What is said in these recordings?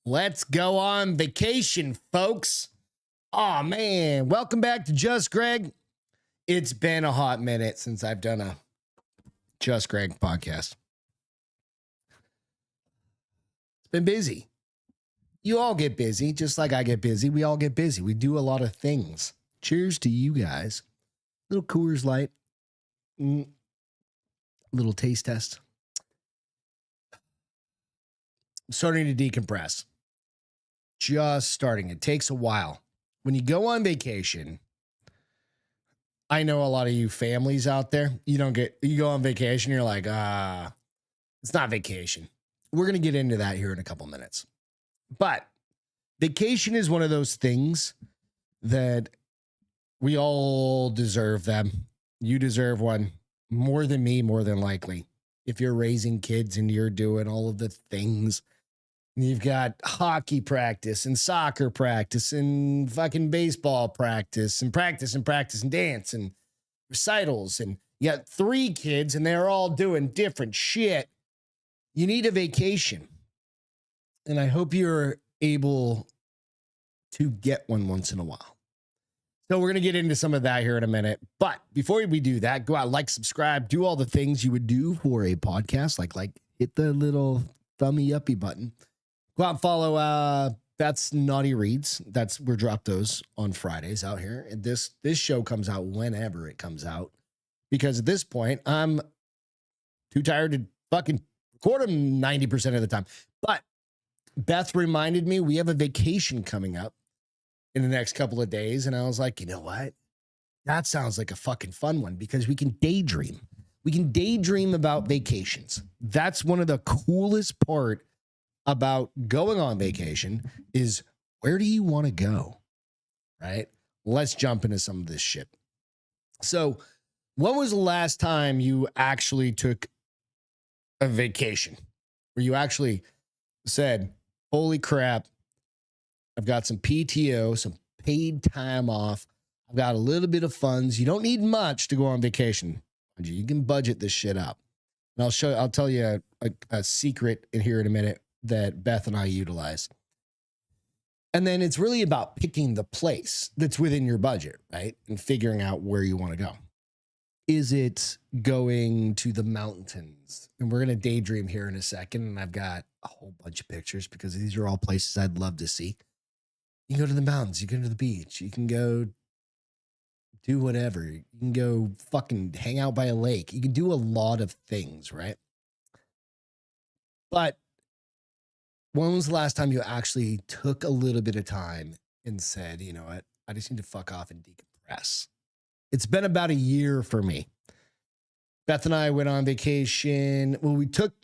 Let's go on vacation, folks. Oh man, welcome back to Just Greg. It's been a hot minute since I've done a Just Greg podcast. It's been busy. You all get busy, just like I get busy. We all get busy. We do a lot of things. Cheers to you guys. Little Coors Light. Little taste test. Starting to decompress. Just starting. It takes a while. When you go on vacation, I know a lot of you families out there, you go on vacation, you're like, it's not vacation. We're going to get into that here in a couple minutes. But vacation is one of those things that we all deserve them. You deserve one more than me, more than likely. If you're raising kids and you're doing all of the things, you've got hockey practice and soccer practice and fucking baseball practice and practice and dance and recitals. And you got 3 kids and they're all doing different shit. You need a vacation. And I hope you're able to get one once in a while. So we're going to get into some of that here in a minute. But before we do that, go out, like, subscribe, do all the things you would do for a podcast. Like hit the little thummy uppy button. Go out and follow Beth's Naughty Reads. We're drop those on Fridays out here. And this show comes out whenever it comes out. Because at this point, I'm too tired to fucking record them 90% of the time. But Beth reminded me we have a vacation coming up in the next couple of days. And I was like, you know what? That sounds like a fucking fun one because we can daydream. We can daydream about vacations. That's one of the coolest part about going on vacation is where do you want to go? Right? Let's jump into some of this shit. So, when was the last time you actually took a vacation where you actually said, holy crap, I've got some PTO, some paid time off. I've got a little bit of funds. You don't need much to go on vacation. You can budget this shit up. And I'll tell you a secret in here in a minute that Beth and I utilize. And then it's really about picking the place that's within your budget, right? And figuring out where you want to go. Is it going to the mountains? And we're going to daydream here in a second. And I've got a whole bunch of pictures because these are all places I'd love to see. You can go to the mountains. You can go to the beach. You can go do whatever. You can go fucking hang out by a lake. You can do a lot of things, right? But when was the last time you actually took a little bit of time and said, you know what, I just need to fuck off and decompress? It's been about a year for me. Beth and I went on vacation. Well, we took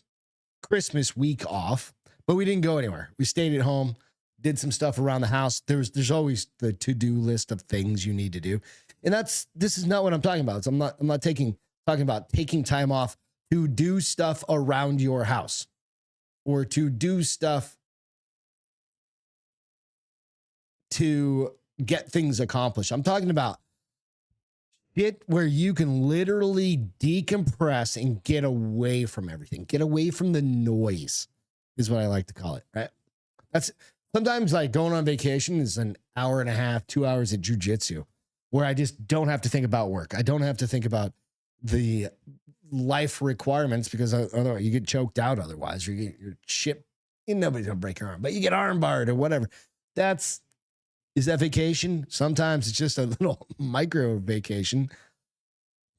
Christmas week off, but we didn't go anywhere. We stayed at home, did some stuff around the house. There's always the to-do list of things you need to do. And this is not what I'm talking about. So I'm not talking about taking time off to do stuff around your house or to do stuff to get things accomplished. I'm talking about shit where you can literally decompress and get away from everything. Get away from the noise is what I like to call it, right? That's sometimes like going on vacation is an hour and a half, 2 hours of jujitsu where I just don't have to think about work. I don't have to think about the life requirements because otherwise you get choked out otherwise or you get your shit. Nobody's gonna break your arm, but you get arm barred or whatever. Is that vacation? Sometimes it's just a little micro vacation.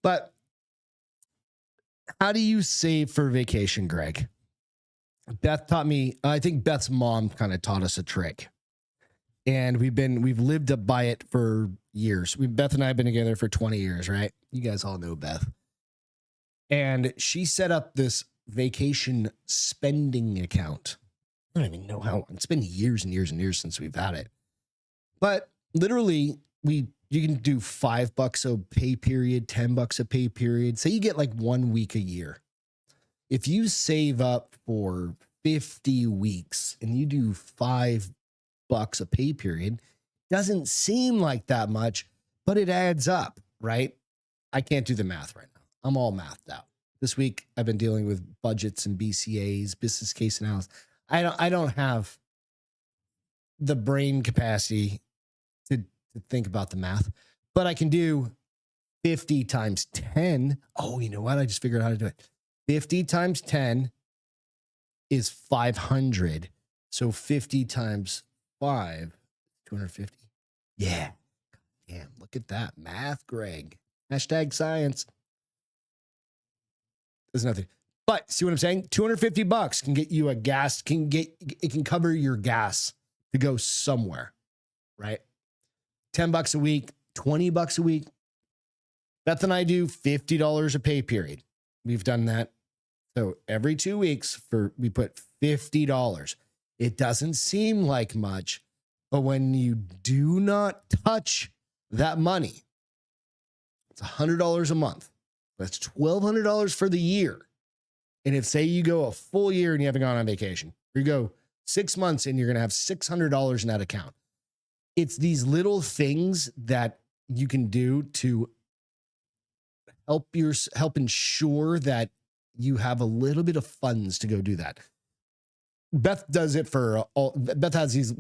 But how do you save for vacation, Greg? Beth taught me, I think Beth's mom kind of taught us a trick. And we've lived up by it for years. Beth and I have been together for 20 years, right? You guys all know Beth. And she set up this vacation spending account. I don't even know how long. It's been years and years and years since we've had it. But literally, you can do $5 a pay period, $10 a pay period. Say you get like 1 week a year. If you save up for 50 weeks and you do $5 a pay period, doesn't seem like that much, but it adds up, right? I can't do the math right now. I'm all mathed out. This week, I've been dealing with budgets and BCAs, business case analysis. I don't have the brain capacity to think about the math, but I can do 50 times 10. Oh, you know what? I just figured out how to do it. 50 times 10 is 500. So 50 times 5, 250. Yeah. Damn, look at that. Math, Greg. Hashtag science. There's nothing. But see what I'm saying? $250 can get you a gas, it can cover your gas to go somewhere, right? $10 a week, $20 a week. Beth and I do $50 a pay period. We've done that. So every 2 weeks we put $50. It doesn't seem like much, but when you do not touch that money, it's $100 a month. That's $1,200 for the year. And if say you go a full year and you haven't gone on vacation, or you go 6 months and you're going to have $600 in that account. It's these little things that you can do to help ensure that you have a little bit of funds to go do that. Beth does it for all. Beth has these,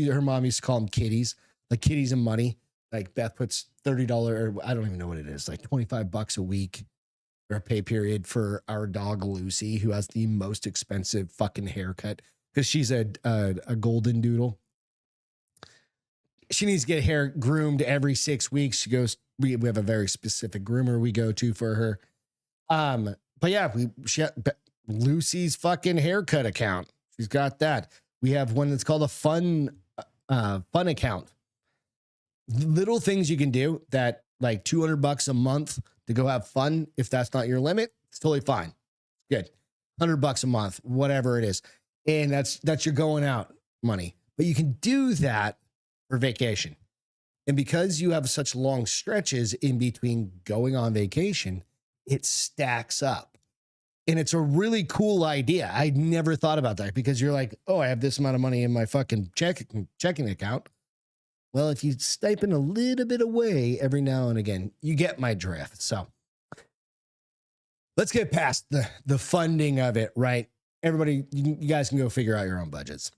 her mom used to call them kitties, like kitties and money. Like Beth puts $30, or I don't even know what it is, like $25 a week or a pay period for our dog Lucy, who has the most expensive fucking haircut because she's a golden doodle. She needs to get hair groomed every 6 weeks. She goes, we have a very specific groomer we go to for her. But yeah, Lucy's fucking haircut account. She's got that. We have one that's called a fun account. Little things you can do that, like $200 a month to go have fun. If that's not your limit, it's totally fine. Good. $100 a month, whatever it is. And that's your going out money. But you can do that for vacation. And because you have such long stretches in between going on vacation, it stacks up. And it's a really cool idea. I never thought about that because you're like, oh, I have this amount of money in my fucking checking account. Well, if you stipend a little bit away every now and again, you get my drift. So let's get past the funding of it, right? Everybody, you guys can go figure out your own budgets.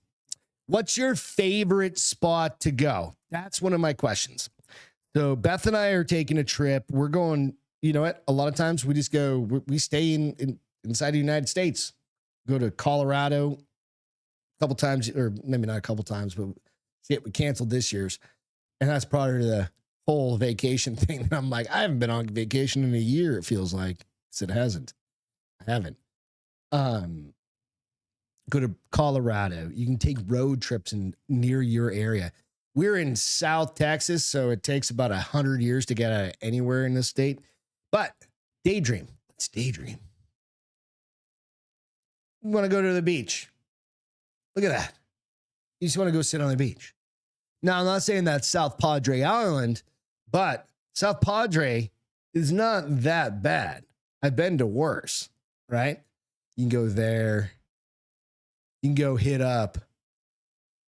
What's your favorite spot to go? That's one of my questions. So Beth and I are taking a trip. We're going, you know what? A lot of times we just go, we stay inside the United States, go to Colorado a couple times, or maybe not a couple times, but shit, we canceled this year's. And that's prior to the whole vacation thing. And I'm like, I haven't been on vacation in a year, it feels like. So it hasn't. I haven't. Go to Colorado. You can take road trips near your area. We're in South Texas, so it takes about 100 years to get out of anywhere in the state. But daydream. Let's daydream. You want to go to the beach. Look at that. You just want to go sit on the beach. Now, I'm not saying that's South Padre Island, but South Padre is not that bad. I've been to worse, right? You can go there. You can go hit up.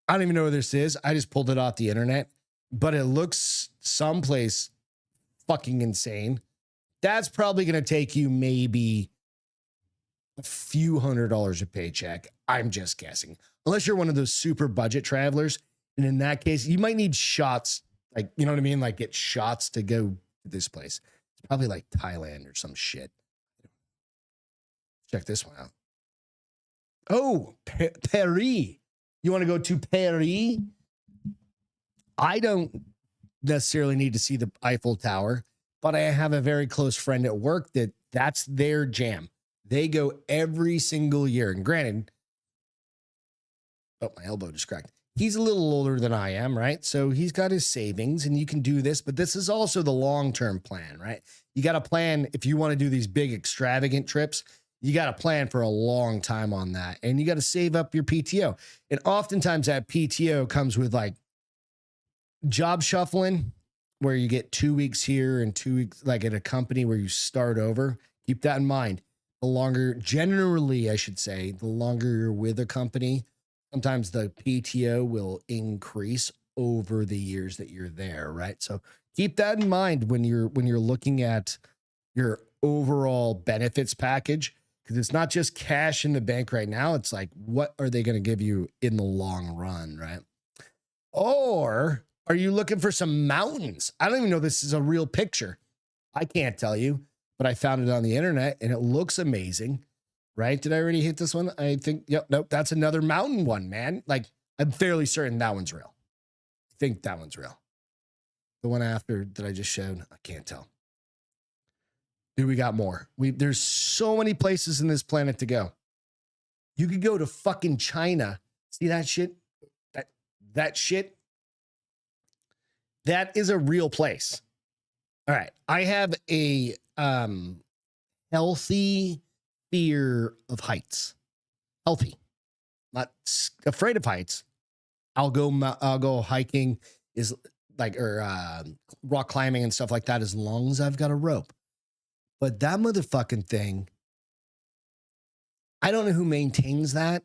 I don't even know where this is. I just pulled it off the internet, but it looks someplace fucking insane. That's probably going to take you maybe a few $100s a paycheck. I'm just guessing. Unless you're one of those super budget travelers. And in that case, you might need shots. Like, you know what I mean? Like get shots to go to this place. It's probably like Thailand or some shit. Check this one out. Oh, Paris. You want to go to Paris? I don't necessarily need to see the Eiffel Tower, but I have a very close friend at work that's their jam. They go every single year. And granted, oh, my elbow just cracked. He's a little older than I am, right? So he's got his savings and you can do this, but this is also the long-term plan, right? You got to plan if you want to do these big extravagant trips. You got to plan for a long time on that. And you got to save up your PTO. And oftentimes that PTO comes with like job shuffling, where you get 2 weeks here and 2 weeks, like at a company where you start over. Keep that in mind. The longer, generally, I should say, the longer you're with a company, sometimes the PTO will increase over the years that you're there, right? So keep that in mind when you're looking at your overall benefits package. Because it's not just cash in the bank right now. It's like, what are they going to give you in the long run, right? Or are you looking for some mountains? I don't even know this is a real picture. I can't tell you, but I found it on the internet and it looks amazing. Right? Did I already hit this one? I think, yep, nope, that's another mountain one, man. Like, I'm fairly certain that one's real. I think that one's real. The one after that I just showed, I can't tell. Dude, we got more. There's so many places in this planet to go. You could go to fucking China. See that shit? That shit? That is a real place. All right. I have a healthy fear of heights. Healthy. Not afraid of heights. I'll go hiking is like or rock climbing and stuff like that as long as I've got a rope. But that motherfucking thing, I don't know who maintains that,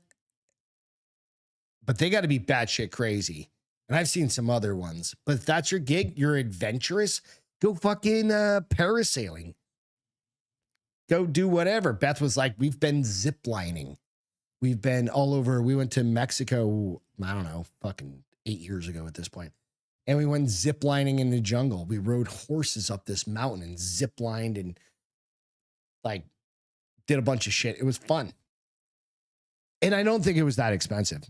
but they got to be batshit crazy. And I've seen some other ones. But if that's your gig, you're adventurous, go fucking parasailing. Go do whatever. Beth was like, we've been ziplining. We've been all over. We went to Mexico, I don't know, fucking 8 years ago at this point. And we went ziplining in the jungle. We rode horses up this mountain and ziplined and like did a bunch of shit. It was fun. And I don't think it was that expensive.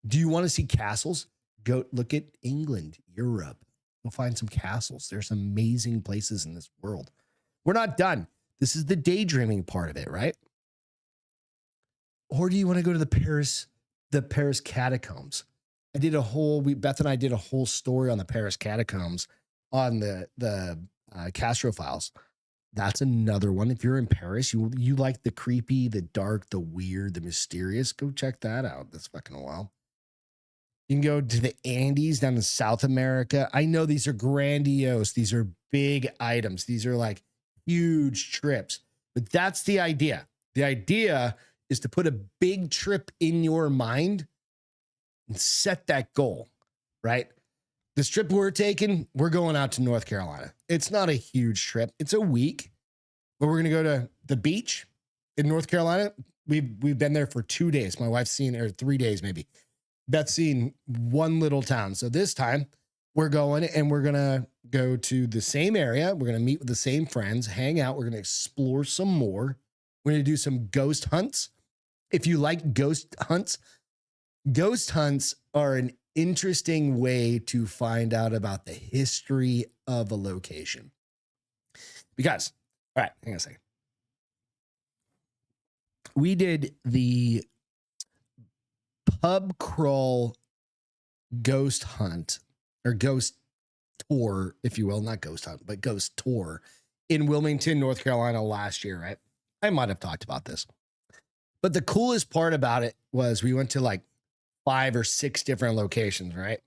Do you want to see castles? Go look at England, Europe. Go find some castles. There's amazing places in this world. We're not done. This is the daydreaming part of it, right? Or do you want to go to the Paris catacombs? Beth and I did a whole story on the Paris catacombs on the Castro files. That's another one. If you're in Paris, you like the creepy, the dark, the weird, the mysterious, go check that out. That's fucking wild. You can go to the Andes down in South America. I know these are grandiose. These are big items. These are like huge trips, but that's the idea. The idea is to put a big trip in your mind and set that goal, right? This trip we're taking, we're going out to North Carolina. It's not a huge trip. It's a week, but we're going to go to the beach in North Carolina. We've been there for 2 days. My wife's seen, or 3 days maybe. Beth's seen one little town. So this time we're going and we're going to go to the same area. We're going to meet with the same friends, hang out. We're going to explore some more. We're going to do some ghost hunts. If you like ghost hunts are an interesting way to find out about the history of a location. Because, all right, hang on a second. We did the pub crawl ghost hunt or ghost tour, if you will, not ghost hunt, but ghost tour in Wilmington, North Carolina last year, right? I might have talked about this. But the coolest part about it was we went to like 5 or 6 different locations, right?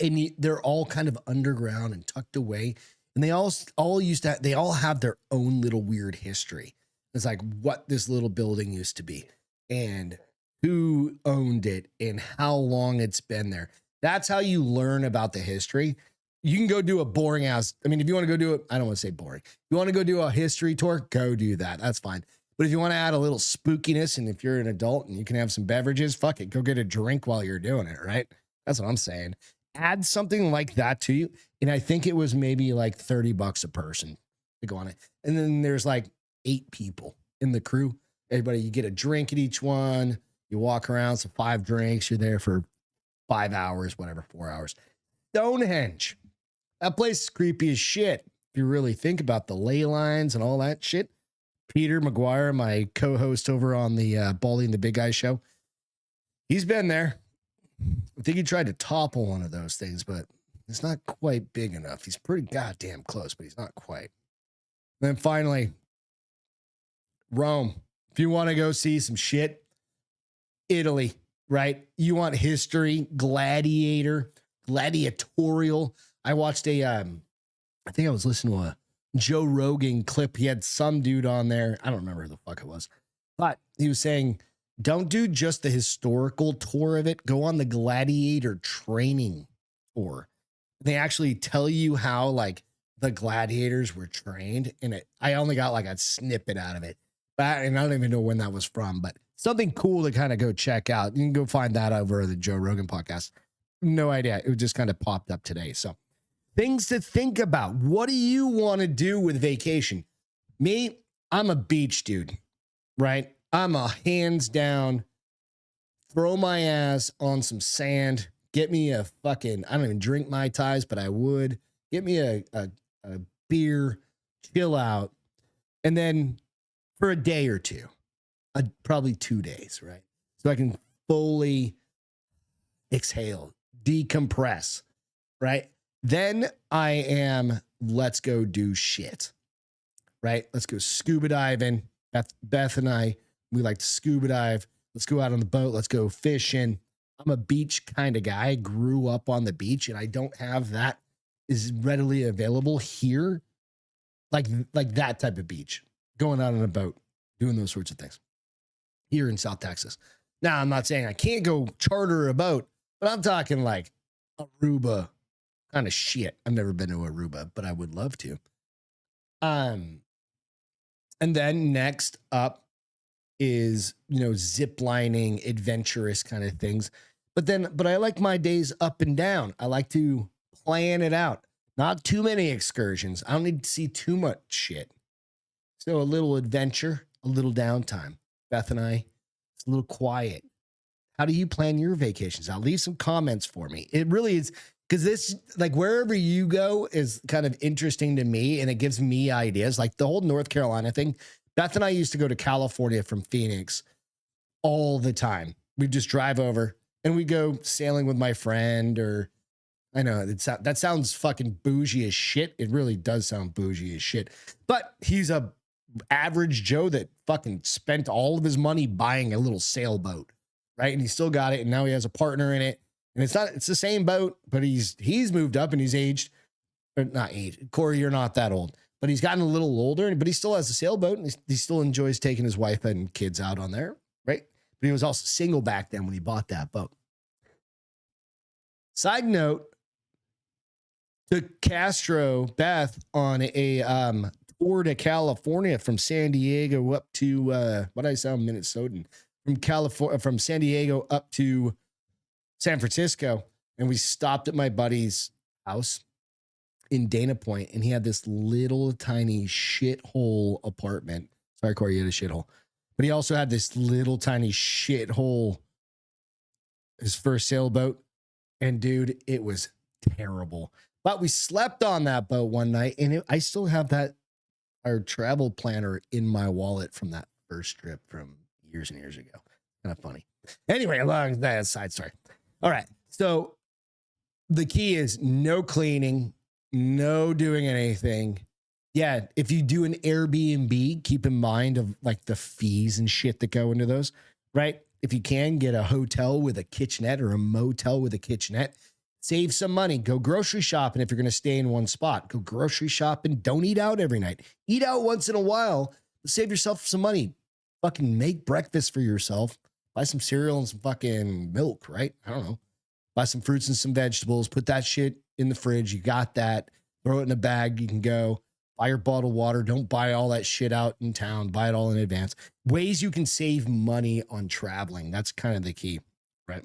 And they're all kind of underground and tucked away. And they all have their own little weird history. It's like what this little building used to be and who owned it and how long it's been there. That's how you learn about the history. You can go do a boring ass. I mean, if you want to go do it, I don't want to say boring. If you want to go do a history tour, go do that. That's fine. But if you want to add a little spookiness and if you're an adult and you can have some beverages, fuck it. Go get a drink while you're doing it, right? That's what I'm saying. Add something like that to you. And I think it was maybe like $30 a person to go on it. And then there's like 8 people in the crew. Everybody, you get a drink at each one. You walk around, so 5 drinks. You're there for 5 hours, whatever, 4 hours. Stonehenge. That place is creepy as shit. If you really think about the ley lines and all that shit. Peter McGuire, my co-host over on the Baldy and the Big Guy show, he's been there. I think he tried to topple one of those things, but it's not quite big enough. He's pretty goddamn close, but he's not quite. And then finally, Rome. If you want to go see some shit, Italy, right? You want history, gladiatorial. I watched I think I was listening to a Joe Rogan clip. He had some dude on there. I don't remember who the fuck it was, but he was saying, don't do just the historical tour of it. Go on the gladiator training tour. They actually tell you how like the gladiators were trained. And I only got like a snippet out of it, and I don't even know when that was from, but something cool to kind of go check out. You can go find that over the Joe Rogan podcast. No idea. It just kind of popped up today. So things to think about. What do you want to do with vacation? Me, I'm a beach dude, right? I'm a hands down, throw my ass on some sand, get me a fucking, I don't even drink Mai Tais, but I would. Get me a beer, chill out. And then for a day or two, probably 2 days, right? So I can fully exhale, decompress, right? Then I am, let's go do shit, right? Let's go scuba diving. Beth and I, we like to scuba dive. Let's go out on the boat. Let's go fishing. I'm a beach kind of guy. I grew up on the beach, and I don't have that is readily available here. Like that type of beach, going out on a boat, doing those sorts of things here in South Texas. Now, I'm not saying I can't go charter a boat, but I'm talking like Aruba kind of shit. I've never been to Aruba, but I would love to. And then next up is, zip lining, adventurous kind of things. But I like my days up and down. I like to plan it out. Not too many excursions. I don't need to see too much shit. So a little adventure, a little downtime. Beth and I, it's a little quiet. How do you plan your vacations? I'll leave some comments for me. It really is, because this, like, wherever you go is kind of interesting to me, and it gives me ideas. Like the whole North Carolina thing. Beth and I used to go to California from Phoenix all the time. We'd just drive over and we'd go sailing with my friend, or I know that sounds fucking bougie as shit. It really does sound bougie as shit. But he's a average Joe that fucking spent all of his money buying a little sailboat, right? And he still got it, and now he has a partner in it. And it's the same boat, but he's moved up and he's aged, or not aged. Corey, you're not that old, but he's gotten a little older, but he still has a sailboat, and he still enjoys taking his wife and kids out on there, right? But he was also single back then when he bought that boat. Side note, took Castro Beth on a tour to California from San Diego up to what I sound Minnesotan, from San Diego up to San Francisco, and we stopped at my buddy's house in Dana Point, and he had this little tiny shithole apartment. Sorry, Corey, you had a shithole, but he also had this little tiny shithole, his first sailboat, and dude, it was terrible. But we slept on that boat one night, and I still have our travel planner in my wallet from that first trip from years and years ago. Kind of funny. Anyway, along that side story. All right. So the key is no cleaning, no doing anything. Yeah. If you do an Airbnb, keep in mind of like the fees and shit that go into those, right? If you can get a hotel with a kitchenette or a motel with a kitchenette, save some money. Go grocery shopping if you're going to stay in one spot. Go grocery shopping. Don't eat out every night. Eat out once in a while. Save yourself some money. Fucking make breakfast for yourself. Buy some cereal and some fucking milk, right? I don't know. Buy some fruits and some vegetables. Put that shit in the fridge. You got that. Throw it in a bag. You can go. Buy your bottled water. Don't buy all that shit out in town. Buy it all in advance. Ways you can save money on traveling. That's kind of the key, right?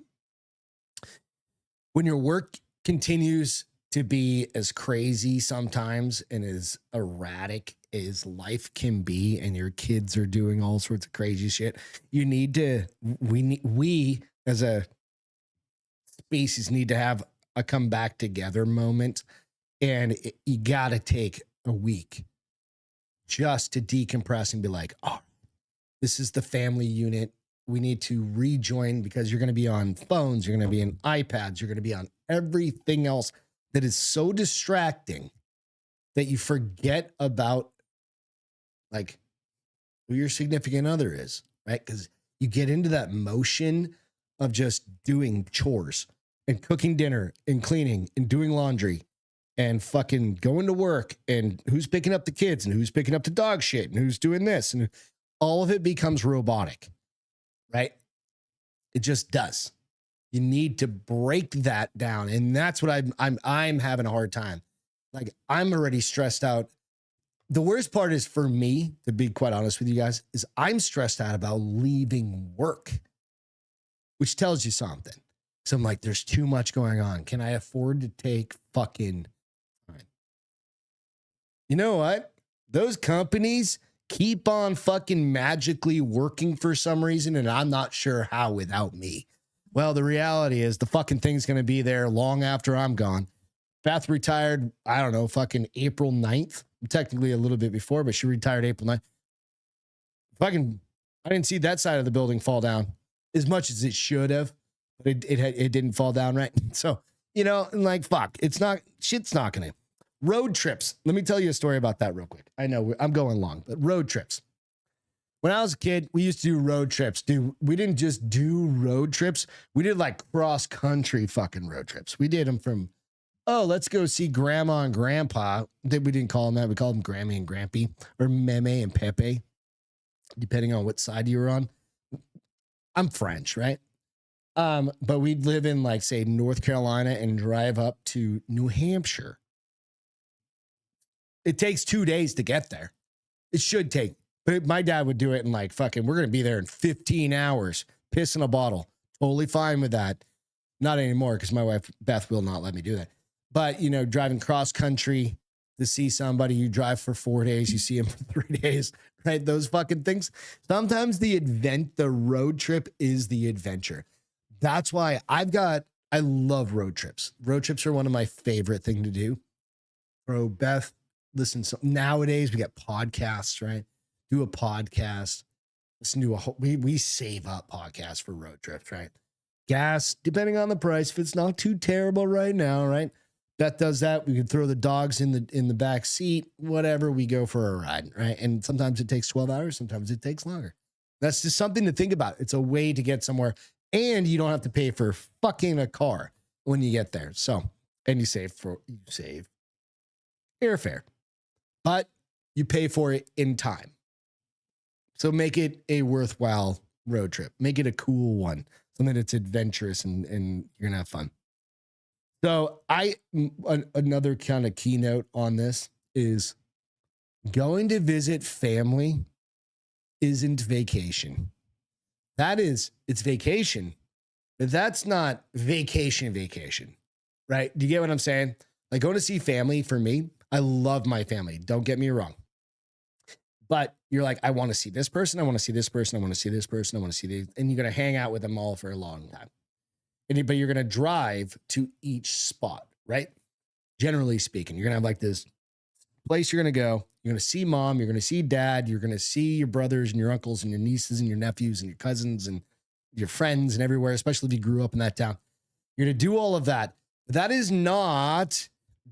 When your work continues to be as crazy sometimes and as erratic as life can be, and your kids are doing all sorts of crazy shit, we as a species need to have a come back together moment. And you got to take a week just to decompress and be like, oh, this is the family unit. We need to rejoin, because you're going to be on phones, you're going to be on iPads, you're going to be on everything else that is so distracting that you forget about like who your significant other is, right? Because you get into that motion of just doing chores and cooking dinner and cleaning and doing laundry and fucking going to work, and who's picking up the kids and who's picking up the dog shit and who's doing this, and all of it becomes robotic. Right? It just does. You need to break that down. And that's what I'm having a hard time. Like, I'm already stressed out. The worst part is, for me, to be quite honest with you guys, is I'm stressed out about leaving work, which tells you something. So I'm like, there's too much going on. Can I afford to take fucking time? You know what? Those companies keep on fucking magically working for some reason, and I'm not sure how without me. Well, the reality is the fucking thing's going to be there long after I'm gone. Beth retired, I don't know, fucking April 9th. Technically a little bit before, but she retired April 9th. Fucking, I didn't see that side of the building fall down as much as it should have, but it didn't fall down right. So, you know, like, fuck, shit's not going to. Road trips. Let me tell you a story about that real quick. I know I'm going long, but road trips. When I was a kid, we used to do road trips. Dude, we didn't just do road trips. We did like cross country fucking road trips. We did them from, let's go see grandma and grandpa. We didn't call them that. We called them Grammy and Grampy, or Meme and Pepe, depending on what side you were on. I'm French, right? But we'd live in, like, say, North Carolina and drive up to New Hampshire. It takes 2 days to get there. It should take, but my dad would do it in like fucking, we're going to be there in 15 hours, piss in a bottle. Totally fine with that. Not anymore, because my wife, Beth, will not let me do that. But, you know, driving cross country to see somebody, you drive for 4 days, you see them for 3 days, right? Those fucking things. Sometimes the road trip is the adventure. That's why I love road trips. Road trips are one of my favorite things to do. Bro, Beth, listen, so nowadays we get podcasts, right? Do a podcast. Listen to we save up podcasts for road trips, right? Gas, depending on the price, if it's not too terrible right now, right? Beth does that. We can throw the dogs in the back seat, whatever. We go for a ride, right? And sometimes it takes 12 hours. Sometimes it takes longer. That's just something to think about. It's a way to get somewhere, and you don't have to pay for fucking a car when you get there. So, and you save airfare, but you pay for it in time. So make it a worthwhile road trip. Make it a cool one, something that's adventurous and you're gonna have fun. So another kind of keynote on this is going to visit family isn't vacation. It's vacation, but that's not vacation, right? Do you get what I'm saying? Like, going to see family, for me, I love my family. Don't get me wrong. But you're like, I want to see this person. I want to see this person. I want to see this person. I want to see these. And you're going to hang out with them all for a long time. But you're going to drive to each spot, right? Generally speaking, you're going to have like this place you're going to go. You're going to see mom. You're going to see dad. You're going to see your brothers and your uncles and your nieces and your nephews and your cousins and your friends and everywhere, especially if you grew up in that town. You're going to do all of that. That is not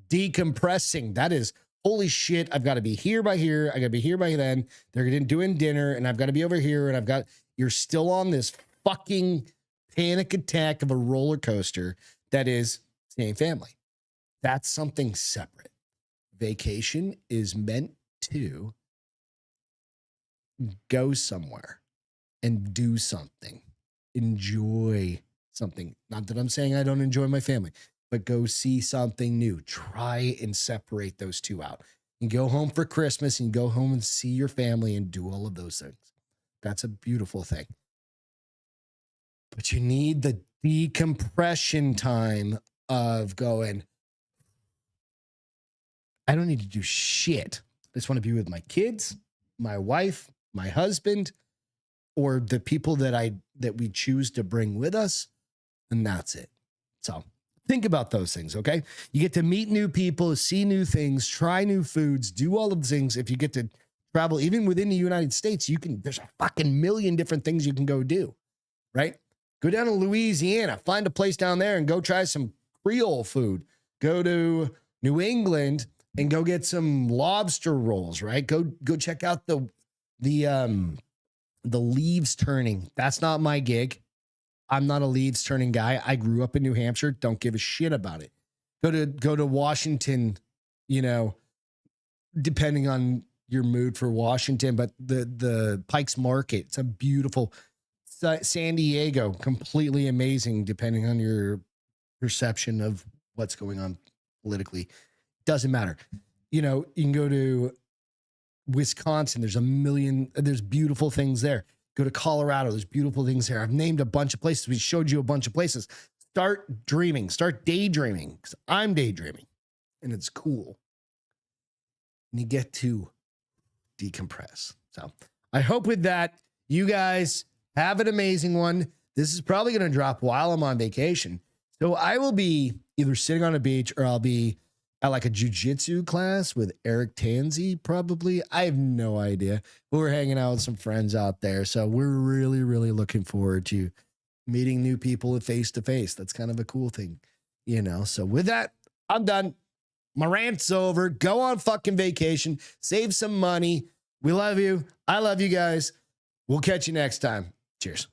decompressing. That is, holy shit, I've got to be here by here. I got to be here by then. They're doing dinner, and I've got to be over here. And you're still on this fucking panic attack of a roller coaster that is seeing family. That's something separate. Vacation is meant to go somewhere and do something. Enjoy something. Not that I'm saying I don't enjoy my family, but go see something new. Try and separate those two out. You go home for Christmas and go home and see your family and do all of those things. That's a beautiful thing. But you need the decompression time of going, I don't need to do shit. I just want to be with my kids, my wife, my husband, or the people that we choose to bring with us. And that's it. So think about those things, okay? You get to meet new people, see new things, try new foods, do all of the things. If you get to travel, even within the United States, there's a fucking million different things you can go do, right? Go down to Louisiana, find a place down there and go try some Creole food. Go to New England and go get some lobster rolls, right? Go check out the leaves turning. That's not my gig. I'm not a leaves turning guy. I grew up in New Hampshire. Don't give a shit about it. Go to Washington, depending on your mood for Washington, but the Pike's Market, it's a beautiful. San Diego, completely amazing, depending on your perception of what's going on politically. Doesn't matter. You can go to Wisconsin. There's beautiful things there. Go to Colorado. There's beautiful things there. I've named a bunch of places. We showed you a bunch of places. start dreaming, start daydreaming, because I'm daydreaming and it's cool. And you get to decompress. So I hope with that, you guys have an amazing one. This is probably going to drop while I'm on vacation. So I will be either sitting on a beach or I'll be at like a jujitsu class with Eric Tanzi, probably. I have no idea. But we're hanging out with some friends out there. So we're really, really looking forward to meeting new people face to face. That's kind of a cool thing, you know? So with that, I'm done. My rant's over. Go on fucking vacation. Save some money. We love you. I love you guys. We'll catch you next time. Cheers.